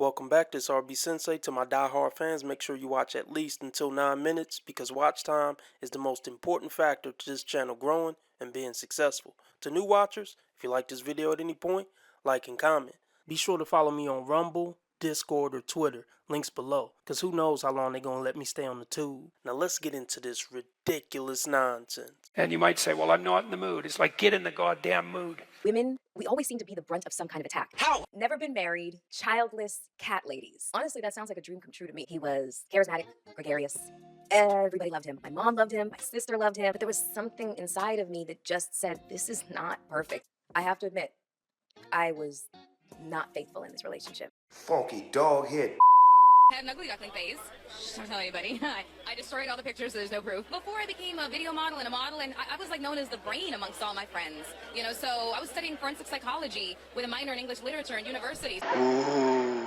Welcome back, this RB Sensei. To my die-hard fans, make sure you watch at least until 9 minutes because watch time is the most important factor to this channel growing and being successful. To new watchers, if you like this video at any point, like and comment. Be sure to follow me on Rumble, Discord, or Twitter, links below, because who knows how long they're going to let me stay on the tube. Now let's get into this ridiculous nonsense. And you might say, well, I'm not in the mood. It's like, get in the goddamn mood. Women, we always seem to be the brunt of some kind of attack. How? Never been married, childless, cat ladies. Honestly, that sounds like a dream come true to me. He was charismatic, gregarious. Everybody loved him. My mom loved him. My sister loved him. But there was something inside of me that just said, this is not perfect. I have to admit, I was not faithful in this relationship. Funky dog head. I had an ugly duckling phase. Don't tell anybody. I destroyed all the pictures, so there's no proof. Before I became a video model and a model, and I was like known as the brain amongst all my friends. You know, so I was studying forensic psychology with a minor in English literature in university. Ooh.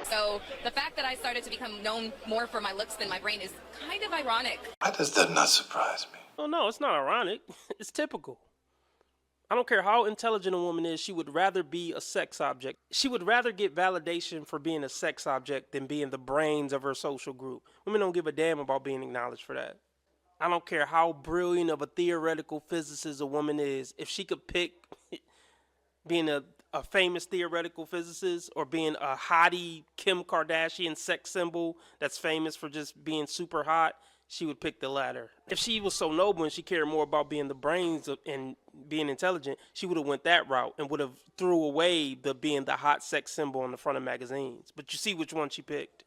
So the fact that I started to become known more for my looks than my brain is kind of ironic. Why does that not surprise me? Oh no, it's not ironic. It's typical. I don't care how intelligent a woman is, she would rather be a sex object. She would rather get validation for being a sex object than being the brains of her social group. Women don't give a damn about being acknowledged for that. I don't care how brilliant of a theoretical physicist a woman is. If she could pick being a famous theoretical physicist or being a hottie Kim Kardashian sex symbol that's famous for just being super hot, she would pick the latter. If she was so noble and she cared more about being the brains and being intelligent, she would have went that route and would have threw away the being the hot sex symbol on the front of magazines. But you see which one she picked.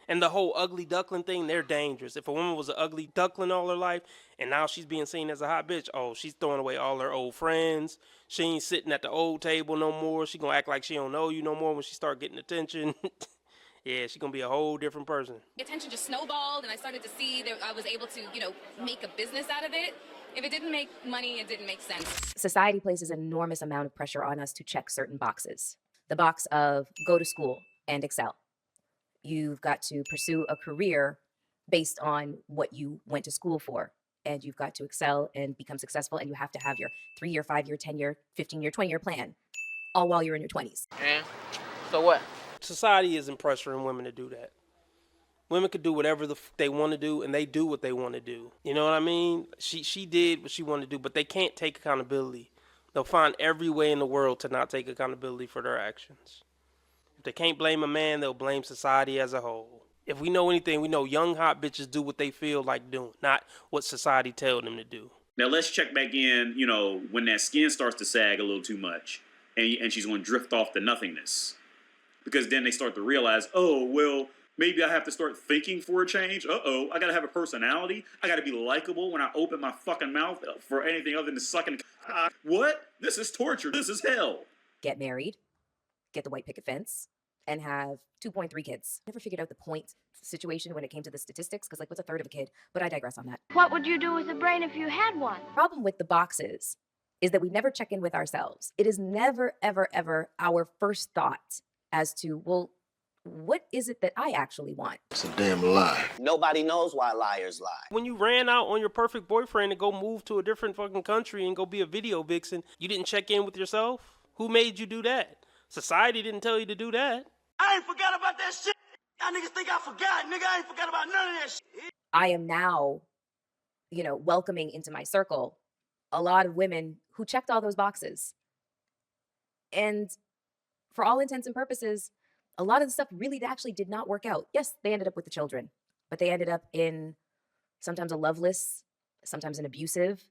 And the whole ugly duckling thing, they're dangerous. If a woman was an ugly duckling all her life and now she's being seen as a hot bitch, oh, she's throwing away all her old friends. She ain't sitting at the old table no more. She gonna act like she don't know you no more when she start getting attention. Yeah, she's gonna be a whole different person. Attention just snowballed, and I started to see that I was able to, make a business out of it. If it didn't make money, it didn't make sense. Society places an enormous amount of pressure on us to check certain boxes. The box of go to school and excel. You've got to pursue a career based on what you went to school for. And you've got to excel and become successful. And you have to have your 3-year, 5-year, 10-year, 15-year, 20-year plan, all while you're in your 20s. And so what? Society isn't pressuring women to do that. Women could do whatever they want to do, and they do what they want to do. You know what I mean? She did what she wanted to do, but they can't take accountability. They'll find every way in the world to not take accountability for their actions. If they can't blame a man, they'll blame society as a whole. If we know anything, we know young hot bitches do what they feel like doing, not what society tells them to do. Now let's check back in, when that skin starts to sag a little too much and she's going to drift off to nothingness. Because then they start to realize, oh, well, maybe I have to start thinking for a change. Uh-oh, I got to have a personality. I got to be likable when I open my fucking mouth for anything other than sucking. What? This is torture. This is hell. Get married, get the white picket fence, and have 2.3 kids. Never figured out the point situation when it came to the statistics, because what's a third of a kid? But I digress on that. What would you do with a brain if you had one? Problem with the boxes is that we never check in with ourselves. It is never, ever, ever our first thought as to, well, what is it that I actually want? It's a damn lie. Nobody knows why liars lie. When you ran out on your perfect boyfriend and go move to a different fucking country and go be a video vixen, you didn't check in with yourself? Who made you do that? Society didn't tell you to do that. I ain't forgot about that shit. Y'all niggas think I forgot. Nigga, I ain't forgot about none of that shit. I am now, welcoming into my circle a lot of women who checked all those boxes. And for all intents and purposes, a lot of the stuff really actually did not work out. Yes, they ended up with the children, but they ended up in sometimes a loveless, sometimes an abusive,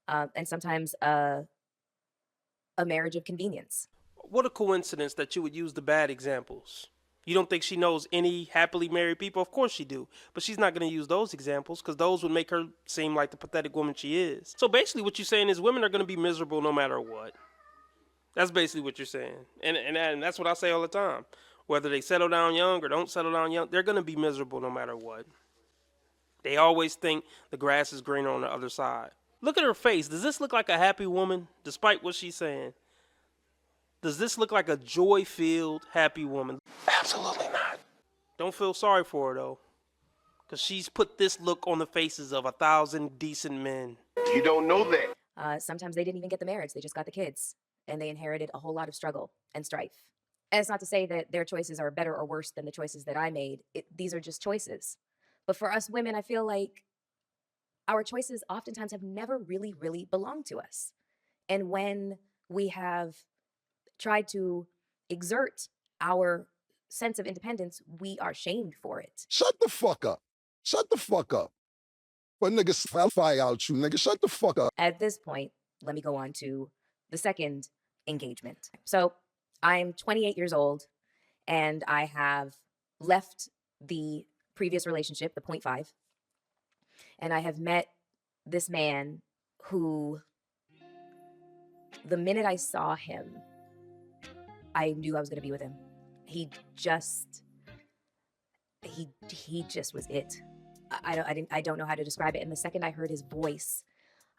and sometimes a marriage of convenience. What a coincidence that you would use the bad examples. You don't think she knows any happily married people? Of course she do. But she's not going to use those examples because those would make her seem like the pathetic woman she is. So basically what you're saying is women are going to be miserable no matter what. That's basically what you're saying. And that's what I say all the time. Whether they settle down young or don't settle down young, they're going to be miserable no matter what. They always think the grass is greener on the other side. Look at her face. Does this look like a happy woman, despite what she's saying? Does this look like a joy-filled, happy woman? Absolutely not. Don't feel sorry for her, though. Because she's put this look on the faces of 1,000 decent men. You don't know that. Sometimes they didn't even get the marriage. They just got the kids. And they inherited a whole lot of struggle and strife. And it's not to say that their choices are better or worse than the choices that I made. These are just choices. But for us women, I feel like our choices oftentimes have never really, really belonged to us. And when we have tried to exert our sense of independence, we are shamed for it. Shut the fuck up. Shut the fuck up. But niggas, I'll fire out you, nigga. Shut the fuck up. At this point, let me go on to the second engagement. So I'm 28 years old and I have left the previous relationship, the 0.5, and I have met this man who, the minute I saw him, I knew I was going to be with him. He just was it. I don't know how to describe it. And the second I heard his voice,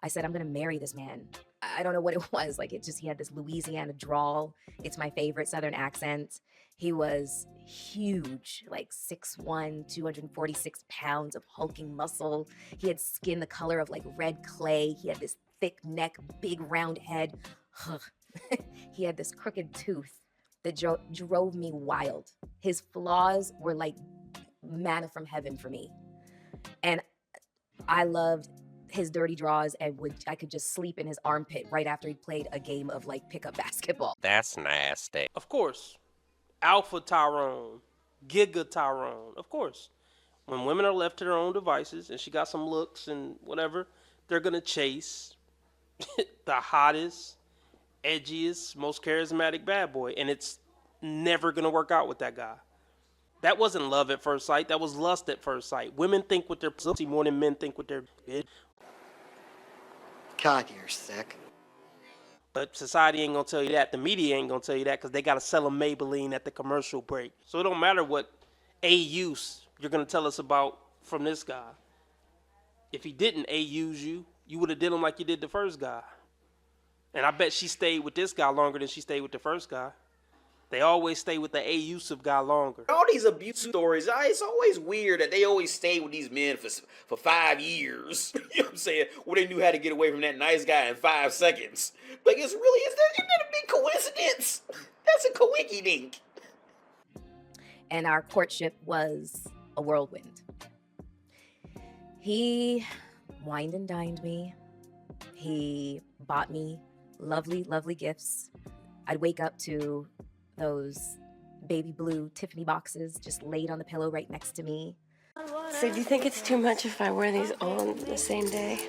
I said, I'm going to marry this man. I don't know what it was. Like, he had this Louisiana drawl. It's my favorite Southern accent. He was huge, like 6'1", 246 pounds of hulking muscle. He had skin the color of like red clay. He had this thick neck, big round head. He had this crooked tooth that drove me wild. His flaws were like manna from heaven for me. And I loved his dirty draws, and I could just sleep in his armpit right after he played a game of like pickup basketball. That's nasty. Of course. Alpha Tyrone. Giga Tyrone. Of course. When women are left to their own devices and she got some looks and whatever, they're going to chase the hottest, edgiest, most charismatic bad boy. And it's never going to work out with that guy. That wasn't love at first sight. That was lust at first sight. Women think with their pussy more than men think with their bitch. God, you're sick. But society ain't gonna tell you that. The media ain't gonna tell you that because they gotta sell a Maybelline at the commercial break. So it don't matter what use you're gonna tell us about from this guy. If he didn't use you, you would have did him like you did the first guy. And I bet she stayed with this guy longer than she stayed with the first guy. They always stay with the abusive guy longer. All these abuse stories, it's always weird that they always stay with these men for 5 years. You know what I'm saying? Where they knew how to get away from that nice guy in 5 seconds. Like, isn't that a big coincidence? That's a coinky dink. And our courtship was a whirlwind. He wined and dined me. He bought me lovely, lovely gifts. I'd wake up to those baby blue Tiffany boxes just laid on the pillow right next to me. So do you think it's too much if I wear these all on the same day?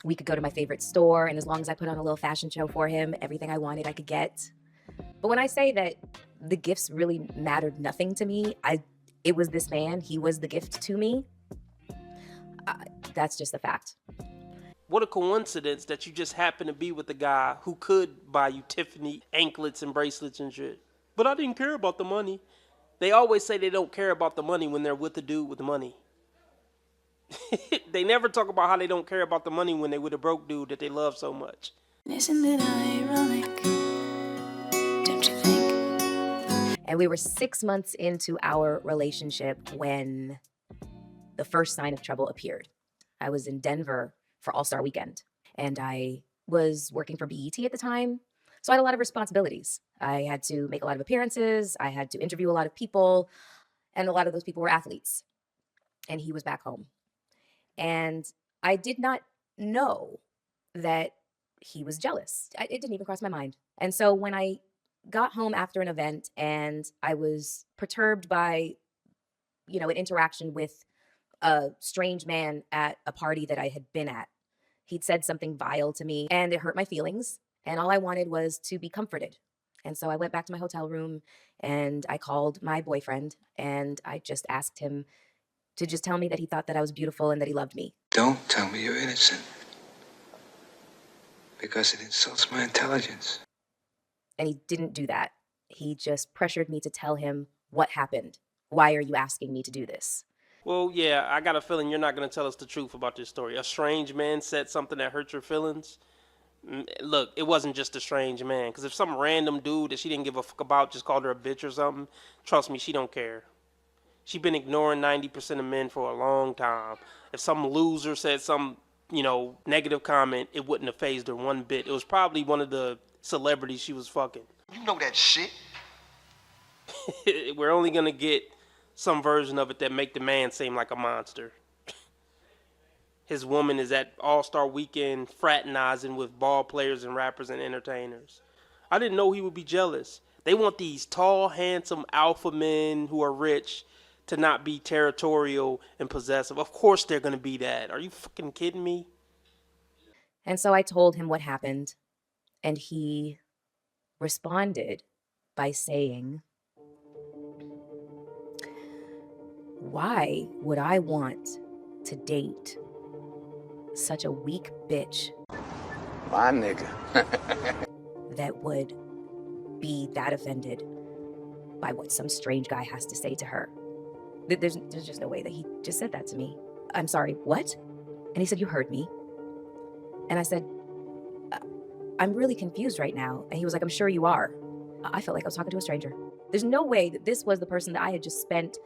We could go to my favorite store, and as long as I put on a little fashion show for him, everything I wanted I could get. But when I say that the gifts really mattered nothing to me, it was this man. He was the gift to me. That's just a fact. What a coincidence that you just happen to be with a guy who could buy you Tiffany anklets and bracelets and shit. But I didn't care about the money. They always say they don't care about the money when they're with the dude with the money. They never talk about how they don't care about the money when they're with a broke dude that they love so much. Isn't it ironic? Don't you think? And we were 6 months into our relationship when the first sign of trouble appeared. I was in Denver for All-Star Weekend, and I was working for BET at the time, so I had a lot of responsibilities. I had to make a lot of appearances, I had to interview a lot of people, and a lot of those people were athletes, and he was back home. And I did not know that he was jealous. It didn't even cross my mind. And so when I got home after an event and I was perturbed by, an interaction with a strange man at a party that I had been at. He'd said something vile to me and it hurt my feelings. And all I wanted was to be comforted. And so I went back to my hotel room and I called my boyfriend and I just asked him to just tell me that he thought that I was beautiful and that he loved me. Don't tell me you're innocent. Because it insults my intelligence. And he didn't do that. He just pressured me to tell him what happened. Why are you asking me to do this? Well, yeah, I got a feeling you're not going to tell us the truth about this story. A strange man said something that hurt your feelings. Look, it wasn't just a strange man. Because if some random dude that she didn't give a fuck about just called her a bitch or something, trust me, she don't care. She been ignoring 90% of men for a long time. If some loser said some, negative comment, it wouldn't have fazed her one bit. It was probably one of the celebrities she was fucking. You know that shit. We're only gonna get some version of it that make the man seem like a monster. His woman is at All-Star Weekend fraternizing with ball players and rappers and entertainers. I didn't know he would be jealous. They want these tall, handsome alpha men who are rich to not be territorial and possessive. Of course they're gonna be that. Are you fucking kidding me? And so I told him what happened, and he responded by saying, "Why would I want to date such a weak bitch My nigga. that would be that offended by what some strange guy has to say to her?" There's just no way that he just said that to me. I'm sorry, what? And he said, "You heard me." And I said, "I'm really confused right now." And he was like, "I'm sure you are." I felt like I was talking to a stranger. There's no way that this was the person that I had just spent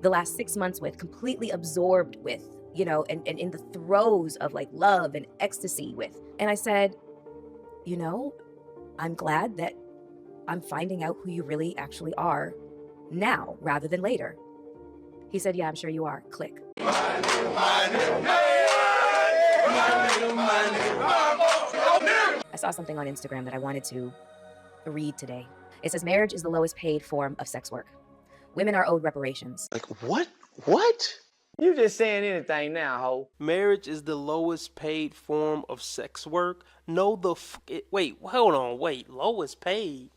the last 6 months with, completely absorbed with, you know, and in the throes of like love and ecstasy with. And I said, "You know, I'm glad that I'm finding out who you really actually are now rather than later." He said, "Yeah, I'm sure you are." Click. I saw something on Instagram that I wanted to read today. It says, "Marriage is the lowest paid form of sex work. Women are owed reparations." Like, what? What? You just saying anything now, ho. Marriage is the lowest paid form of sex work? No, wait, hold on, wait, lowest paid?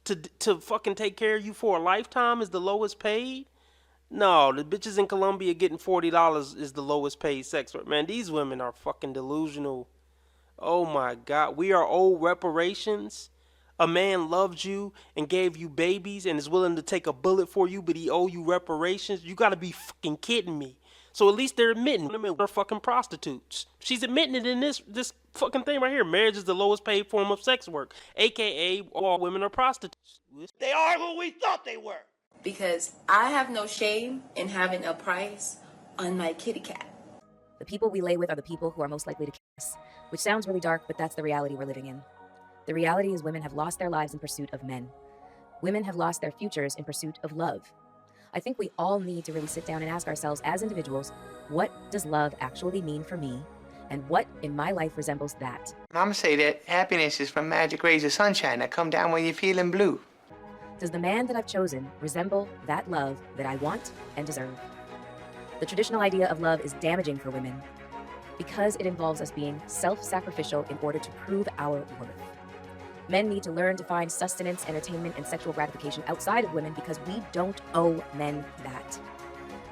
To fucking take care of you for a lifetime is the lowest paid? No, the bitches in Colombia getting $40 is the lowest paid sex work. Man, these women are fucking delusional. Oh my God, we are owed reparations? A man loved you and gave you babies and is willing to take a bullet for you, but he owe you reparations? You gotta be fucking kidding me. So at least they're admitting women are fucking prostitutes. She's admitting it in this fucking thing right here. Marriage is the lowest paid form of sex work, aka all women are prostitutes. They are who we thought they were. Because I have no shame in having a price on my kitty cat. The people we lay with are the people who are most likely to kill us, which sounds really dark, but that's the reality we're living in. The reality is women have lost their lives in pursuit of men. Women have lost their futures in pursuit of love. I think we all need to really sit down and ask ourselves as individuals, what does love actually mean for me? And what in my life resembles that? Mama say that happiness is from magic rays of sunshine that come down when you're feeling blue. Does the man that I've chosen resemble that love that I want and deserve? The traditional idea of love is damaging for women because it involves us being self-sacrificial in order to prove our worth. Men need to learn to find sustenance, entertainment, and sexual gratification outside of women because we don't owe men that.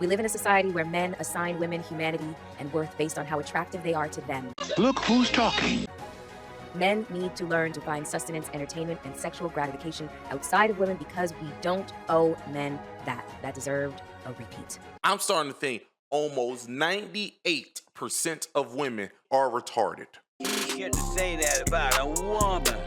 We live in a society where men assign women humanity and worth based on how attractive they are to them. Look who's talking. Men need to learn to find sustenance, entertainment, and sexual gratification outside of women because we don't owe men that. That deserved a repeat. I'm starting to think almost 98% of women are retarded. You get to say that about a woman.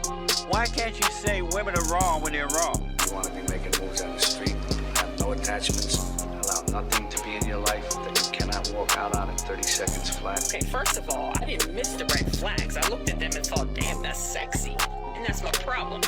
Why can't you say women are wrong when they're wrong? You want to be making moves on the street, have no attachments, allow nothing to be in your life that you cannot walk out on in 30 seconds flat. Okay, first of all, I didn't miss the red flags. I looked at them and thought, damn, that's sexy. And that's my problem.